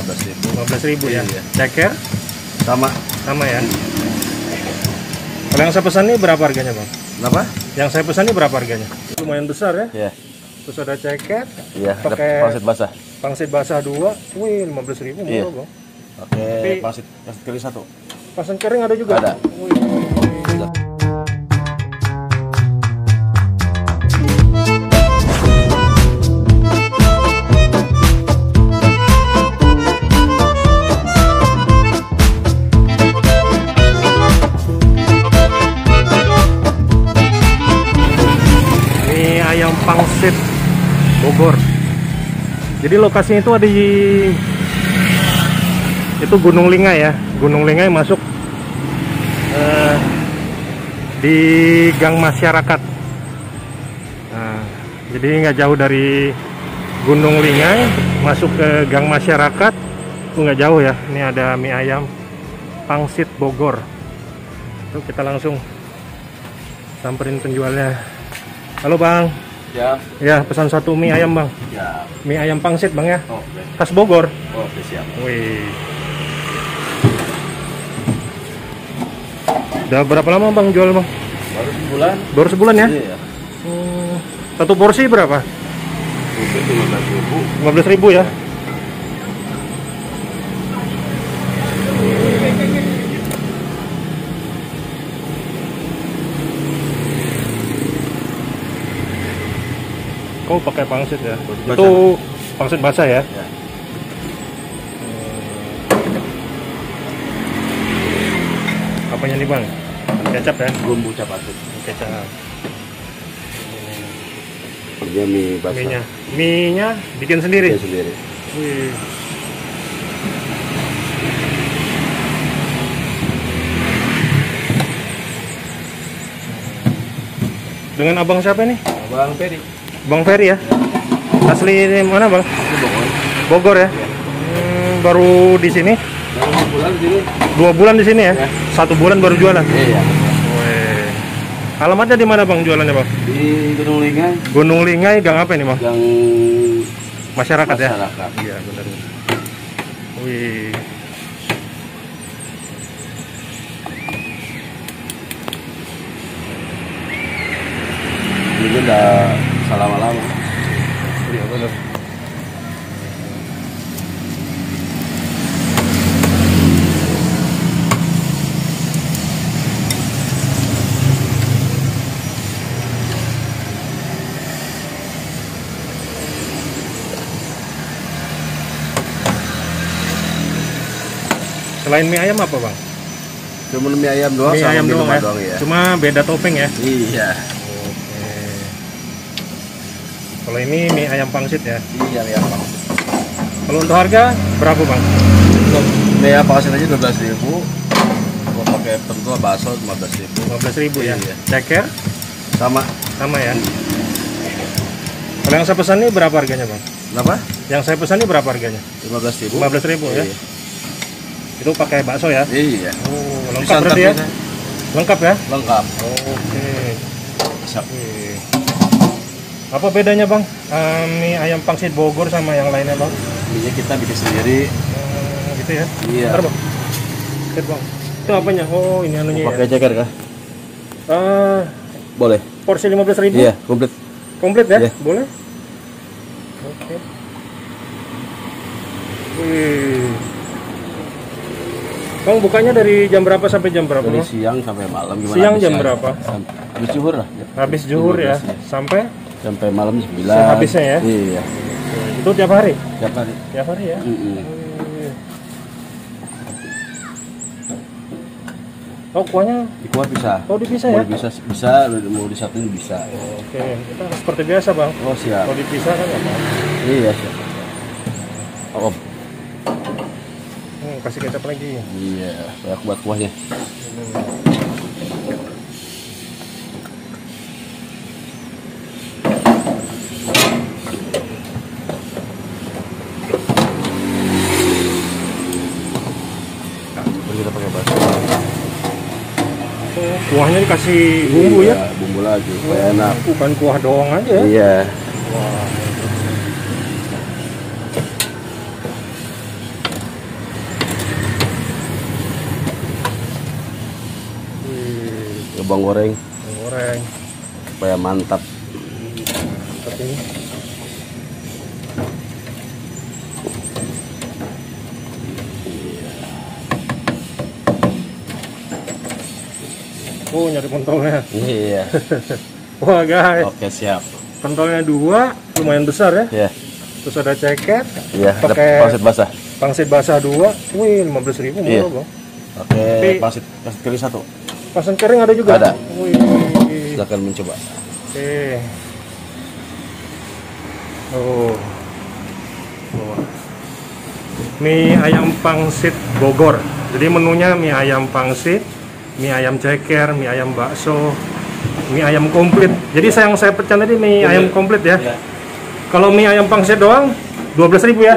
15.000 ya. Iya. Ceker Sama ya. Kalau yang saya pesan ini berapa harganya bang? apa? Yang saya pesan ini berapa harganya? Lumayan besar ya. Iya. Terus ada ceker. Iya, ada Pakai pangsit basah. pangsit basah 2. Wih, 15.000 murah Iya. bang. Oke, pangsit kering 1. Pangsit kering ada juga? Ada. Wih. Ayam pangsit Bogor. Jadi lokasinya itu ada di Gunung Linggai ya. Gunung Linggai masuk di gang masyarakat. Nah, jadi nggak jauh dari Gunung Linggai masuk ke gang masyarakat itu nggak jauh ya. Ini ada mie ayam pangsit Bogor. Tuh kita langsung samperin penjualnya. Halo bang. Ya. Ya, pesan 1 mie ayam bang. Ya. Mie ayam pangsit bang ya. Oke. Khas Bogor. Oke, siap. Wih. Udah berapa lama bang jual bang? Baru sebulan. Baru sebulan ya? Iya. Satu porsi berapa? Itu 15.000. 15.000 ya. Kau pakai pangsit ya? Pangsit Itu pangsit basah ya? Ya. Apanya nih bang? Kecap ya? Bumbu capatut. Kecap. Dia mie basah. Mie-nya bikin sendiri? Dia sendiri. Wih. Dengan abang siapa nih? Bang Peri. Bang Ferry ya? Asli mana bang? Itu Bogor. Bogor ya? Baru di sini? Baru sebulan di sini. 2 bulan di sini ya? Ya. 1 bulan baru jualan? Iya. Wih. Alamatnya di mana bang jualannya bang? Di Gunung Linggai. Gunung Linggai, gang apa ini bang? Gang Masyarakat ya? masyarakat. Iya benar. Wih. Ini udah lama-lama. Iya benar. Selain mie ayam apa bang? Cuma mie ayam doang Mie sama ayam doang minuman ya? doang ya. Cuma beda topping ya? Iya. Oke. Kalau ini mie ayam pangsit ya? Iya, mie ayam pangsit. Kalau untuk harga berapa bang? Untuk mie ayam pangsit aja 12.000. Kalau pakai pentua bakso 15.000. 15.000 ya? Iya. Ceker? Sama Sama ya? Kalau yang saya pesan ini berapa harganya bang? berapa? Yang saya pesan ini berapa harganya? 15.000. 15.000 ya? Iya. Itu pakai bakso ya? Iya. Oh, lengkap Disantap berarti ya? bisa. Lengkap ya? Lengkap. Oke. Siap. Wih. Apa bedanya bang? Mie ayam pangsit Bogor sama yang lainnya bang? Mie kita bikin sendiri. Gitu ya? Iya. Bentar bang. Lihat bang. Itu apanya? Oh ini anunya Pakai ya? ceker kah? Boleh. Porsi 15.000? Iya, komplit. Komplit ya? Iya. Boleh? Oke. Wih. Bang bukanya dari jam berapa sampai jam berapa? Dari Bang? siang sampai malam gimana? Siang habisnya? jam berapa? Habis zuhur lah. Habis zuhur ya? 15 ya. Sampai? Sampai malam 9. Habisnya ya? Iya. Itu tiap hari? Tiap hari. Tiap hari ya? Mm-mm. Wih. Oh kuahnya? Di kuah bisa. Oh dipisah Mau ya? bisa, bisa. Mau disatuin bisa. Oke, kita seperti biasa bang. Oh siap. Kalau dipisah kan nggak apa-apa. Iya siap. Oh, Kasih kecap lagi. iya. Banyak buat kuahnya. Kita pakai bakso. Oh, kuahnya dikasih bumbu Iya, ya? Bumbu lagi. Supaya enak. Bukan kuah doang aja ya? Iya. Wah. bawang goreng Goreng. supaya mantap. Seperti ini. Oh, nyari pentolnya. Iya. Wah guys, Oke, siap. pentolnya 2, lumayan besar ya. Iya. Terus ada ceker, Iya, ada pakai pangsit basah. pangsit basah 2. Wih, 15.000 murah, Iya. Bang. Oke, Tapi- pangsit kering 1. Pasang kering ada juga? Ada. Wih. Silakan mencoba. Oke. Oh. Oh. Mie ayam pangsit Bogor. Jadi menunya mie ayam pangsit, mie ayam ceker, mie ayam bakso, mie ayam komplit. Jadi yang saya pecan tadi mie ayam komplit ya. Iya. Kalau mie ayam pangsit doang 12.000 ya?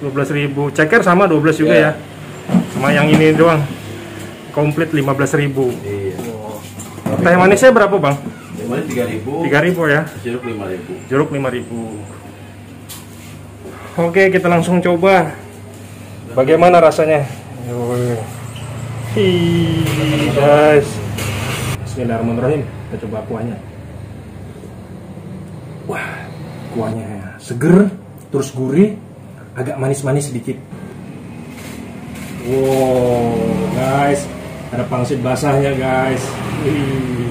12.000. Ceker sama 12 juga Iya. ya. Sama yang ini doang. Komplit 15.000. Iya. Teh manisnya berapa, Bang? Yang mana 3.000, 3.000 ya. jeruk 5.000. Jeruk 5.000. Oke, kita langsung coba. Bagaimana rasanya? Hii, guys. Bismillahirrahmanirrahim. Kita coba kuahnya. Wah, kuahnya seger, terus gurih, agak manis-manis sedikit. Wow, guys, ada pangsit basahnya, guys. Wih.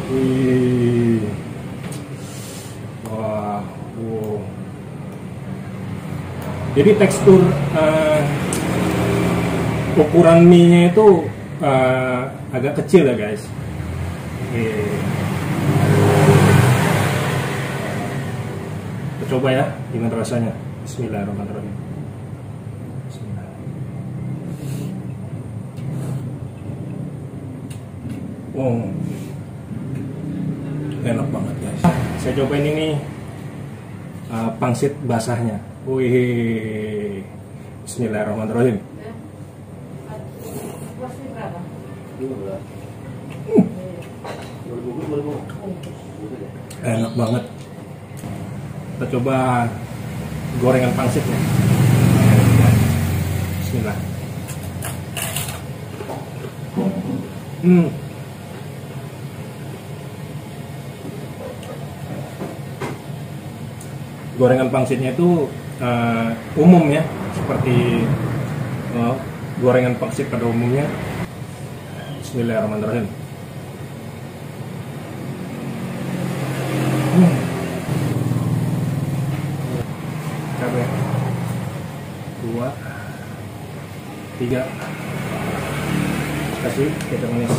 Wih. Wah, wow. Jadi tekstur ukuran mie-nya itu agak kecil ya, guys. Oke. Kita coba ya, gimana rasanya. Bismillahirrahmanirrahim. Bismillah. Wow. Enak banget, guys. Saya cobain ini pangsit basahnya. Wih. Bismillahirrahmanirrahim. Enak banget. Kita coba gorengan pangsitnya. Bismillah. Gorengan pangsitnya itu umum ya, seperti gorengan pangsit pada umumnya. Bismillahirrahmanirrahim. Cabai 2, 3. Kasih kecap manis.